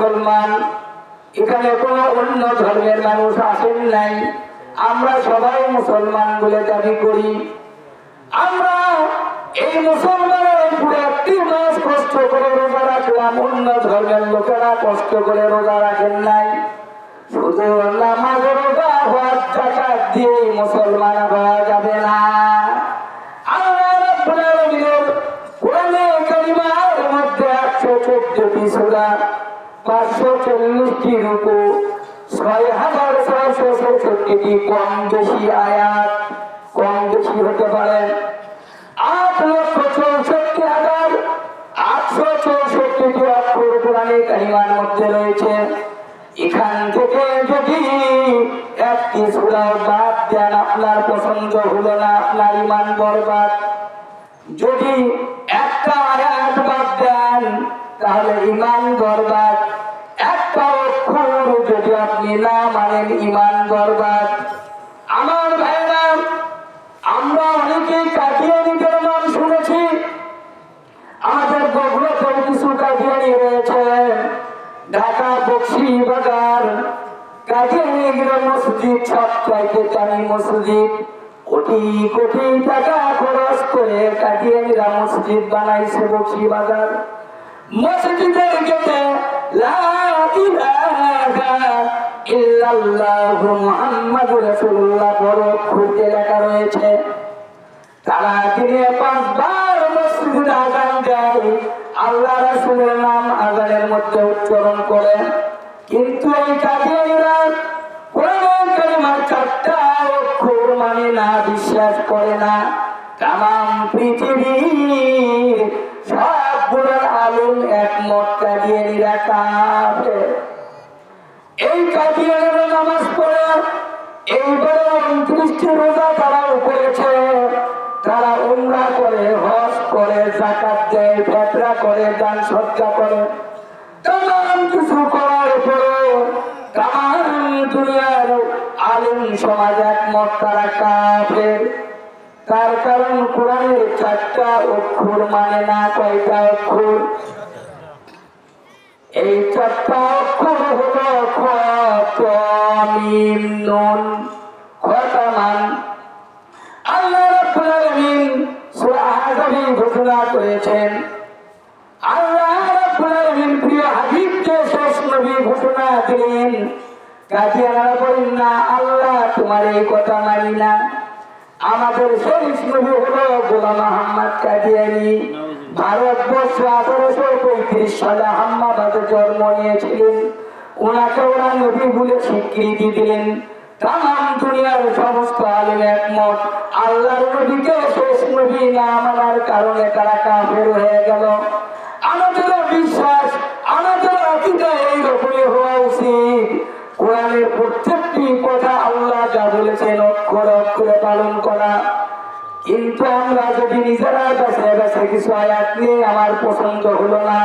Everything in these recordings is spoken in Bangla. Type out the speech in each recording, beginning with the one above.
মুসলমান, এখানে কোনো অন্য ধর্মের মানুষ আসেন নাই। আমরা সবাই মুসলমান বলে দাবি করি। আমরা এই মুসলমানের পুরো একটি মাস কষ্ট করে রোজা রাখলাম, অন্য ধর্মের লোকেরা কষ্ট করে রোজা রাখেন নাই। শুধু নামাজ রোজা হওয়ার জাকাত দিয়ে মুসলমান হওয়া যাবে না। আল্লাহ রাব্বুল আলামিনের কোরআনে কারিমার মধ্যে 114টি সূরা, 540টি রুকু, 6666টি কম বেশি আয়াত, কম বেশি হতে পারে 8,64,864টি অক্ষর কোরআনে কারিমার মধ্যে রয়েছে। এখান থেকে যদি একটি সূরা বাদ দেন, আপনার পছন্দ হলো না, আপনার ঈমান বরবাদ। যদি একটা আয়াত বাদ দেন তাহলে ঈমান বরবাদ। একটা অক্ষর যদি আপনি না মানেন, ঈমান বরবাদ। আমার ভাইরা, আমরা অনেকে কাদিয়ানীদের নাম শুনেছি। আমাদের বগুড়াতেও কিছু কাদিয়ানী রয়েছে। ঢাকা বকশীবাজার কাদিয়ানীদের মসজিদ সবচাইতে দামি মসজিদ। কোটি কোটি টাকা খরচ করে কাদিয়ানীরা মসজিদ বানাইছে বকশীবাজার। মসজিদের গেটে লা ইলাহা ইল্লাল্লাহু মুহাম্মাদুর রাসূলুল্লাহ বড় অক্ষরে লেখা রয়েছে। তারা দিনে 5 বার মসজিদে আযান দেয়, আল্লাহ রাসূলের নাম আযানের মধ্যে উচ্চারণ করে। কিন্তু এই কাদিয়ানীরা কোরআন কারিমার 4টা অক্ষর মানে না, বিশ্বাস করে না। তামাম পৃথিবীর সবগুলো আলেম একমত কাদিয়ানীরা কাফের। এই কাদিয়ানীরা নামাজ পড়ে, এইবারে 29টি রোজা তারা করেছে। তারা উমরা করে, হজ করে, যাকাত দেয়, ফিতরা করে, দান সদকা করে, তামাম কিছু করার পরে তামাম দুনিয়ার আলেম সমাজ একমত তারা কাফের। তার কারণ কোরআনের 4টা অক্ষর মানে না। কয়টা অক্ষর? এই 4টা অক্ষর হলো খ, ত, মিম, নুন, খতামান। আল্লাহ রাব্বুল আলামিন সূরা আহজাবে ঘোষণা করেছেন। আল্লাহ রাব্বুল আলামিন প্রিয় হাবিবকে শেষ নবী ঘোষণা দিলেন। কাদিয়ানীরা বলেন না, আল্লাহ তোমার এই কথা মানি না। আমাদের শেষ নবী হলো গোলাম আহমদ কাদিয়ানী। ভারতবর্ষ 1835 সালে আহমেদাবাদে জন্ম নিয়েছিলেন। ওনাকে ওরা নবী বলে স্বীকৃতি দিলেন। তামাম দুনিয়ার সমস্ত আলেম একমত, আল্লাহর নবীকে শেষ নবী না মানার কারণে তারা কাফের হয়ে গেল। আমাদের বিশ্বাস, আমাদের আকীদা এইরকমই হওয়া উচিত। কোরআনের প্রত্যেকটি কথা আল্লাহ যা বলেছেন অক্ষরে অক্ষরে পালন করা। কিন্তু আমরা যদি নিজেরা বেছে বেছে কিছু আয়াত নিয়ে আমার পছন্দ হলো না,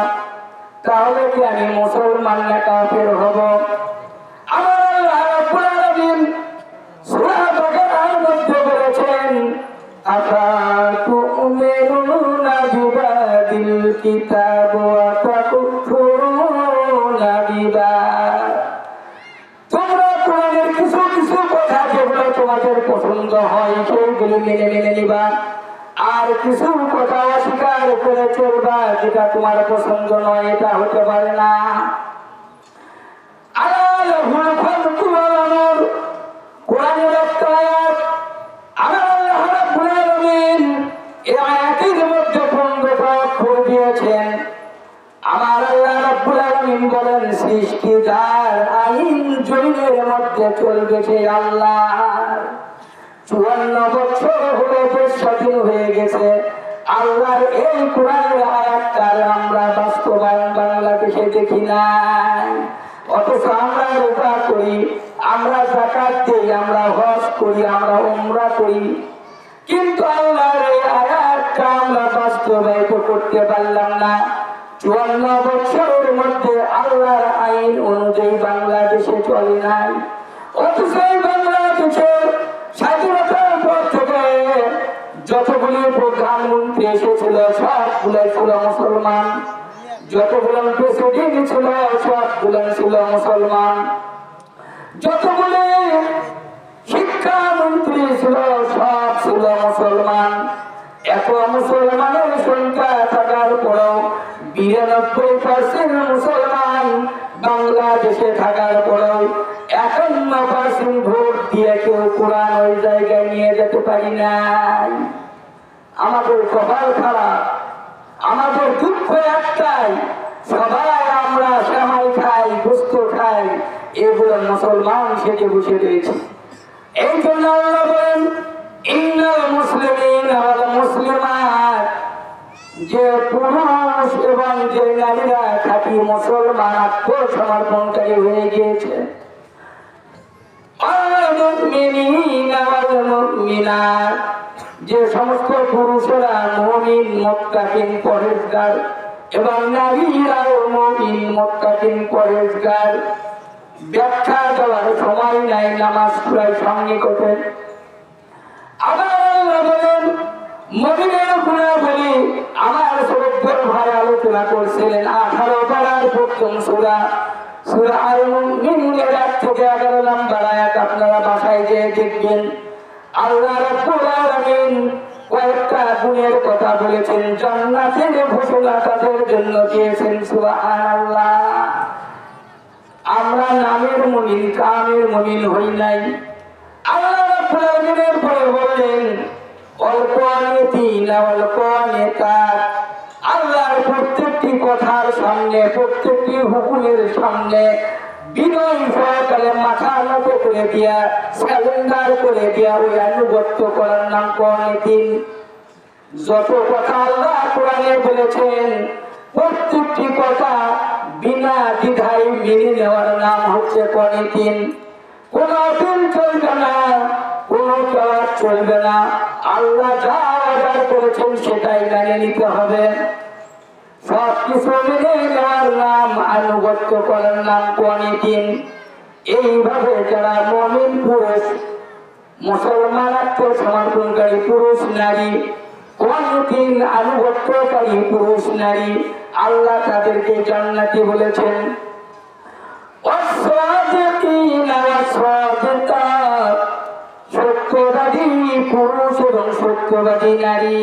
তাহলে কি আমি মুসলমান না কাফের হব? আমার আল্লাহ রাব্বুল আলামিন সূরা বাকারার মধ্যে বলেছেন, আফাতুমিনুনা বিবাদিল কিতাব ওয়া তাকুফুরুনা বিবাদ। তোমরা কোরআনের কিছু কিছু কথা যেগুলো তোমাদের পছন্দ হয় সেগুলো মেনে মেনে নিবা, আর কিছু কথা অস্বীকার করে চলবা যেটা তোমার পছন্দ নয়, এটা হতে পারে না। কোরআনের একটা আয়াত আমার আল্লাহ রাব্বুল আলামিন এই আয়াতের মধ্যে 15টা অক্ষর দিয়েছেন। আমার আল্লাহ রাব্বুল আলামিন বলেন, সৃষ্টি যার আইন জমিনের মধ্যে চলবে সেই আল্লাহর। 54 বছর হলো দেশ স্বাধীন হয়ে গেছে। আল্লাহর এই কোরআনের আয়াতটার আমরা বাস্তবায়ন বাংলাদেশে দেখি নাই। অথচ আমরা রোজা করি, আমরা যাকাত দিই, আমরা হজ করি, আমরা উমরা করি, কিন্তু আল্লাহর এই আয়াতটা আমরা বাস্তবায়িত করতে পারলাম না। 54 বছরের মধ্যে আল্লাহর আইন অনুযায়ী বাংলাদেশে চলে নাই। অথচ বাংলাদেশের স্বাধীনতার পর থেকে যতগুলি প্রধানমন্ত্রী এসেছিল সবগুলাই ছিল মুসলমান। যতগুলো প্রেসিডেন্ট ছিল সবগুলো ছিল মুসলমান, যতগুলো শিক্ষামন্ত্রী ছিল সব ছিল মুসলমান। এত মুসলমানের সংখ্যা থাকার পরেও 92% মুসলমান বাংলাদেশে থাকার পরেও 51% ভোট দিয়ে কেউ কোরআন ওই জায়গায় নিয়ে যেতে পারি নাই। আমাদের কপাল খারাপ, আমাদের দুঃখ একটাই, সবাই আমরা সেমাই খাই, গোস্ত খাই, এগুলো মুসলমান সেজে বসে রয়েছে। এই জন্য আল্লাহ বলেন ইন্নাল মুসলিমিন ওয়াল মুসলিমাত, যে পুরুষ এবং যে নারীরা খাঁটি মুসলমান আত্মসমর্পণকারী হয়ে গিয়েছে, ওয়াল মুমিনিনা ওয়াল মুমিনাত, যে সমস্ত পুরুষেরা মুমিন মুত্তাকিন পরহেজগার এবং নারীরাও মুমিন মুত্তাকিন পরহেজগার। ব্যাখ্যা দেওয়ার সময় নাই, নামাজ পড়ার সঙ্গে করবেন। আবার আল্লাহ বলেন মুমিনের গুণাবলী আমার শ্রদ্ধেয় ভাই আলোচনা করছিলেন 18 পারার প্রথম সূরা সূরা আল মুমিনের 1 থেকে 11 নম্বর আয়াত। আপনারা বাসায় যেয়ে দেখবেন আল্লাহ রাব্বুল আলামিন কয়েকটা গুণের কথা বলেছেন, জান্নাতের ঘোষণা তাদের জন্য দিয়েছেন। সুবহানাল্লাহ। আমরা নামের মুমিন, কামের মুমিন হই নাই। আল্লাহ রাব্বুল আলামিনের পরে বললেন অলকানিতিনা অলকানিতাত, আল্লাহর প্রত্যেকটি কথার সামনে, প্রত্যেকটি হুকুমের সামনে বিনয় সহকারে মাথা নত করে দিয়া, স্যালেন্ডার করে দিয়া ওই আনুগত্য করার নাম কানিতিন। যত কথা আল্লাহ কোরআনে বলেছেন প্রত্যেকটি কথা বিনা দ্বিধায় মেনে নেওয়ার নাম হচ্ছে কানিতিন। কোনো দিন চলবে না, কোনো কাজ চলবে না, আল্লাহ যা অর্ডার করেছেন সেটাই মেনে নিতে হবে। সবকিছু মেনে নেওয়ার নাম, আনুগত্য করার নাম কানিতিন। এইভাবে যারা মুমিন পুরুষ, মুসলমান আত্মসমর্পণকারী পুরুষ নারী, কানিতিন আনুগত্যকারী পুরুষ নারী, আল্লাহ তাদেরকে জান্নাতি বলেছেন। সত্যবাদী পুরুষ এবং সত্যবাদী নারী।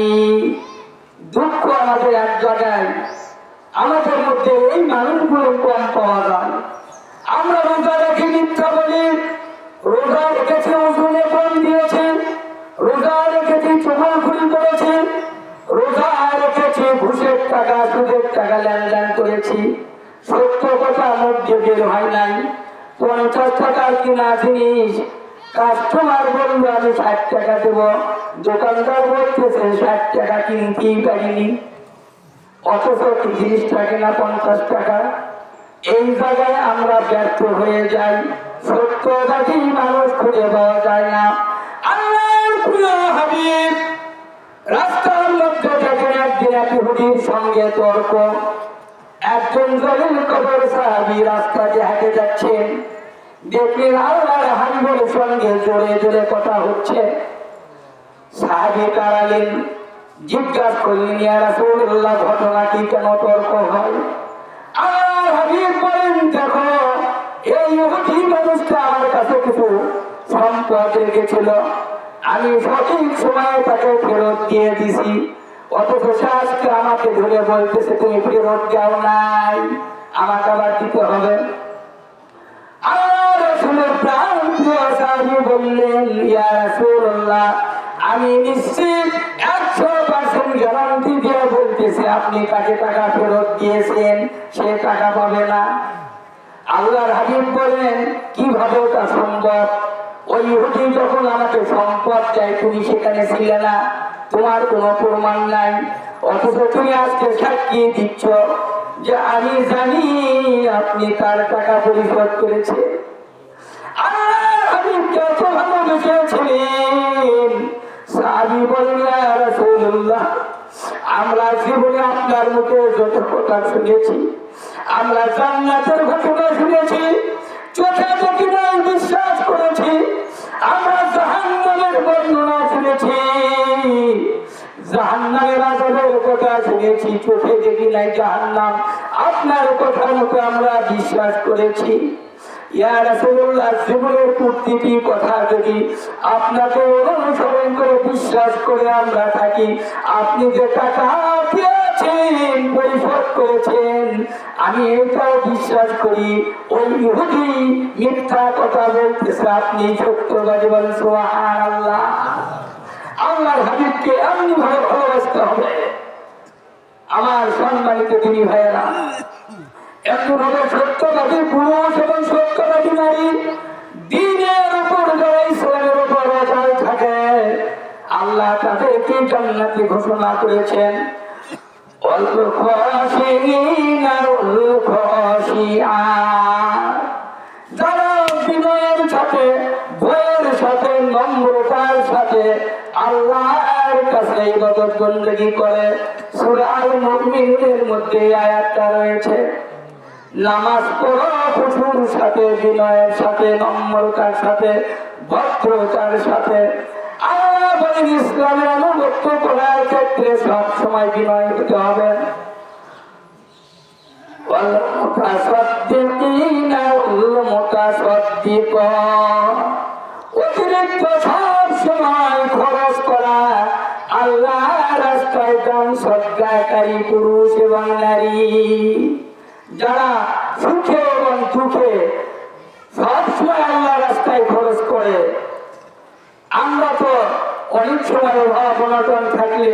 দুঃখ আমাদের এক জায়গায়, আমাদের মধ্যে এই মানুষগুলো কম পাওয়া যায়। আমরা রোজা রেখে মিথ্যা বলি, রোজা রেখেছি ওজনে কম দিয়েছে, রোজা রেখেছি চুগলখুরি করেছি, রোজা রেখেছি ঘুষের টাকা সুদের টাকা লেনদেন করেছি। সত্য কথা মধ্যে বের হয় নাই। 50 টাকার কিনা জিনিস কাস্টমার বললো আমি 60 টাকা দেব, দোকানদার বলতেছে 60 টাকা কিনতেই পারিনি, অথচ জিনিসটা কিনা 50 টাকা। এই জায়গায় আমরা ব্যর্থ হয়ে যাই, সত্যবাদী মানুষ খুঁজে পাওয়া যায় না। আল্লাহর প্রিয় হাবিব রাস্তার মধ্যে দেখেন একদিন এক ইহুদির সঙ্গে তর্ক। একজন জলিল কবর সাহাবী রাস্তা দিয়ে হেঁটে যাচ্ছেন, দেখলেন আল্লাহর হাবিবের সঙ্গে জোরে জোরে কথা হচ্ছে। সাহাবী দাঁড়ালেন, জিজ্ঞাসা করলেন ইয়া রাসূলুল্লাহ ঘটনা কি, কেন তর্ক হয়? আল্লাহর হাবিব বলেন দেখো, এই ইহুদি মানুষটা আমার কাছে কিছু সম্পদ রেখেছিল, আমি সঠিক সময়ে তাকে ফেরত দিয়ে দিছি, অথচ সে আজকে আমাকে ধরে বলতেছে তুমি ফেরত দাও নাই, আমাকে আবার দিতে হবে। আল্লাহ রাসূলের প্রাণ প্রিয় সাহাবী বললেন ইয়া রাসূলুল্লাহ আমি নিশ্চিত 100% গ্যারান্টি দিয়ে বলতেছি আপনি তাকে টাকা ফেরত দিয়েছেন, সে টাকা পাবে না। আল্লাহর হাবিব বলেন কিভাবে তা সম্ভব? ওই ইহুদি যখন আমাকে সম্পদ দেয় তুমি সেখানে ছিলে না, তোমার কোনো প্রমাণ নাই, অথচ তুমি আজকে সাক্ষী দিচ্ছ যে আমি জানি আপনি তার টাকা পরিশোধ করেছে। আল্লাহর হাবিব কত ভালোবেসেছিলেন। সাহাবী বলেন ইয়া রাসূলুল্লাহ আমরা জীবনে আপনার মুখে যত কথা শুনেছি, আমরা জান্নাতের ঘটনা শুনেছি, চোখে দেখি নাই বিশ্বাস করেছি, আমরা জাহান্নামের বর্ণনা শুনেছি, জাহান্নামের আযাবের কথা শুনেছি, চোখে দেখি নাই জাহান্নাম, আপনার কথা মতো আমরা বিশ্বাস করেছি। ইয়া রাসূলুল্লাহ, জীবনের প্রতিটি কথা যদি আপনাকে অনুসরণ করে বিশ্বাস করে আমরা থাকি, আপনি যে টাকা দিয়েছেন পরিশোধ করেছেন, আমি এটাও বিশ্বাস করি ওই ইহুদি মিথ্যা কথা বলতেছে, আপনি সত্যবাদী বলেন সুবহানাল্লাহ। আল্লাহর হাবিবকে এমনি ভাবে ভালোবাসতে হবে। আমার সম্মানিত দিনী ভাইয়েরা, এমনি ভাবে সত্যবাদী পুরুষ এবং সত্যবাদী নারী দ্বীনের উপর যারা ইসলামের উপর অটল থাকে, আল্লাহ তাদেরকে জান্নাতি ঘোষণা করেছেন। অল্প খাশিনা অল্প খাশিআ, যারা বিনয়ের সাথে, ভয়ের সাথে, নম্রতার সাথে আল্লাহর কাছে ইবাদত বন্দেগী করে। সূরা আল মুমিনের মধ্যে আয়াতটা রয়েছে, নামাজ পড়ো খুশুর সাথে, বিনয়ের সাথে, নম্রতার সাথে, ভদ্রতার সাথে। আল্লাহ বলেন ইসলামের আনুগত্য করার ক্ষেত্রে সব সময় বিনয় হতে হবে। অতিরিক্ত সব সময় খরচ করা, আল্লাহ রাস্তায় দান সজ্ঞাকারী পুরুষ এবং নারী, যারা সুখে এবং দুঃখে সবসময় আল্লাহ রাস্তায় খরচ করে। আমরা তো অনেক সময় অভাব অনটন থাকলে,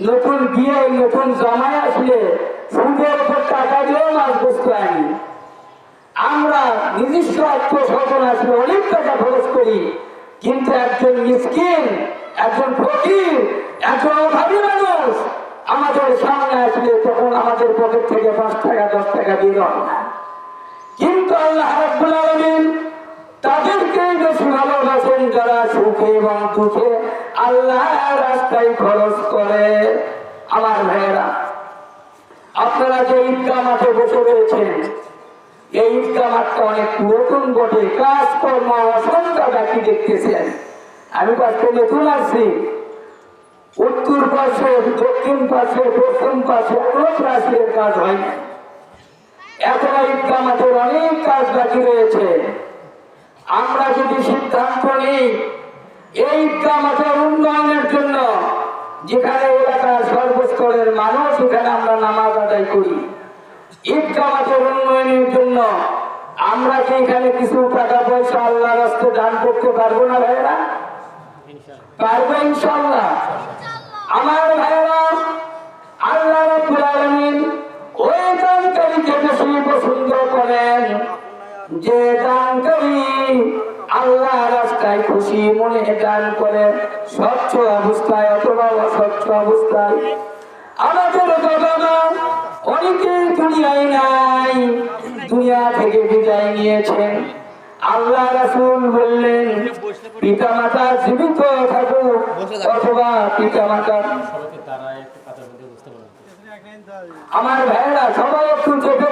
নতুন বিয়ে, নতুন জামাই আসলে সুদের উপর টাকা দিয়েও মাছ বসতে আনি। আমরা নিজস্ব আত্মসর্পণ আসলে অনেক টাকা খরচ করি, কিন্তু একজন মিসকিন, একজন ফকির, একজন অভাবী মানুষ আমাদের সামনে আসলে তখন আমাদের পকেট থেকে 5 টাকা 10 টাকা বের হয় না। কিন্তু আল্লাহ রাব্বুল আলামিন তাদেরকে বেশি ভালোবাসেন যারা সুখে এবং দুঃখে আল্লাহর রাস্তায় খরচ করে। আমার ভাইয়েরা, আপনারা যে ঈদগাহ মাঠে বসে রয়েছেন, এই ঈদগাহ মাঠটা অনেক নতুন বটে, কাজকর্ম অসংখ্য বাকি দেখতেছেন। আমি আজকে নতুন আসছি, উত্তর পাশে, দক্ষিণ পাশে, পশ্চিম পাশে কোনো প্রাচীরের কাজ হয়নি। এখন ঈদগাহ মাঠের অনেক কাজ বাকি রয়েছে। আমরা যদি সিদ্ধান্ত নিই এই ঈদগাহ মাঠের উন্নয়নের জন্য, যেখানে এলাকার সর্বস্তরের মানুষ এখানে আমরা নামাজ আদায় করি, ঈদগাহ মাঠের উন্নয়নের জন্য আমরা কি এখানে কিছু টাকা পয়সা আল্লাহর রাস্তায় দান করতে পারবো না ভাইয়েরা? পারবো ইনশাআল্লাহ। আমার ভাইয়েরা, আল্লাহ রাব্বুল আলামিন ওই দানকারীকে বেশি পছন্দ করেন যে দানকারী আল্লাহ রাস্তায় খুশি মনে দান করে, স্বচ্ছ অবস্থায় অথবা অস্বচ্ছ অবস্থায়। আমাদের বাবা অনেকেই দুনিয়ায় নাই, দুনিয়া থেকে বিদায় নিয়েছেন। আল্লাহ রাসূল বললেন, পিতা মাতা জীবিত থাকুক অথবা পিতা মাতা। আমার ভাইয়েরা সবাই একটু চেপে